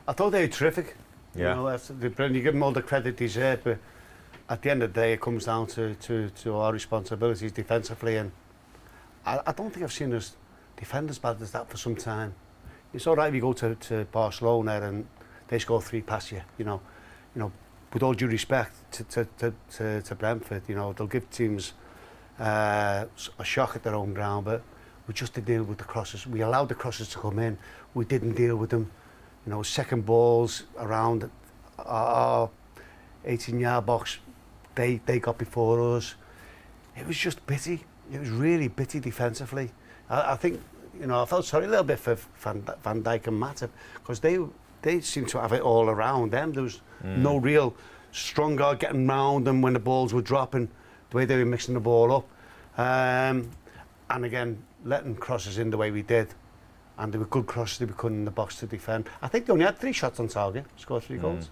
I thought they were terrific. Yeah. You know, you give them all the credit they deserve, but at the end of the day, it comes down to our responsibilities defensively, and I don't think I've seen us defend as bad as that for some time. It's all right if you go to Barcelona and they score 3 past you, you know, with all due respect to Brentford, you know, they'll give teams a shock at their own ground, but we just didn't deal with the crosses. We allowed the crosses to come in. We didn't deal with them. You know, second balls around our 18-yard box, they got before us. It was just bitty. It was really bitty defensively. I think, you know, I felt sorry a little bit for Van Dijk and Matip, because they seemed to have it all around them. There was no real strong guard getting round them when the balls were dropping, the way they were mixing the ball up. And again, letting crosses in the way we did. And there were good crosses they were cutting in the box to defend. I think they only had 3 shots on target, scored 3 goals.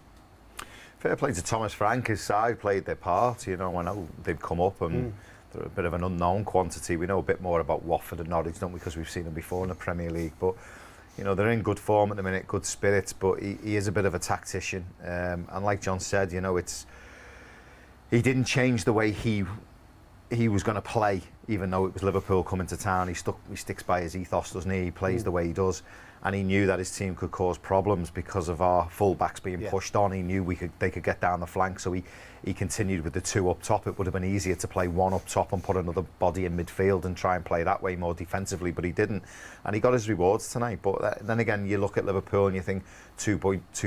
Fair play to Thomas Frank. His side played their part. You know, I know they've come up and they're a bit of an unknown quantity. We know a bit more about Watford and Norwich, don't we, because we've seen them before in the Premier League. But you know, they're in good form at the minute, good spirits. But he is a bit of a tactician. And like John said, you know, he didn't change the way he was going to play, even though it was Liverpool coming to town. He sticks by his ethos, doesn't he? He plays the way he does, and he knew that his team could cause problems because of our full-backs being pushed on. He knew they could get down the flank, so he continued with the 2 up top. It would have been easier to play 1 up top and put another body in midfield and try and play that way more defensively, but he didn't, and he got his rewards tonight. But then again, you look at Liverpool and you think 2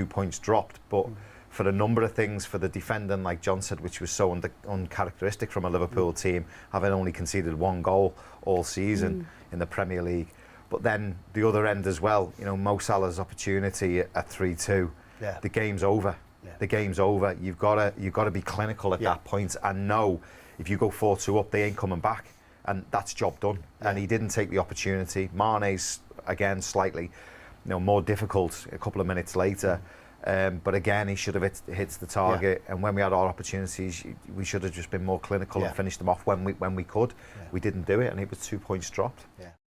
points dropped, but for a number of things, for the defending, like John said, which was so uncharacteristic from a Liverpool team, having only conceded 1 goal all season in the Premier League. But then the other end as well, you know, Mo Salah's opportunity at 3-2. Yeah. The game's over. Yeah. The game's over. You've got to be clinical at that point and know if you go 4-2 up, they ain't coming back, and that's job done. Yeah. And he didn't take the opportunity. Mane's again slightly, you know, more difficult a couple of minutes later. But again, he should have hit the target, and when we had our opportunities, we should have just been more clinical and finished them off when we could. We didn't do it, and it was 2 points dropped.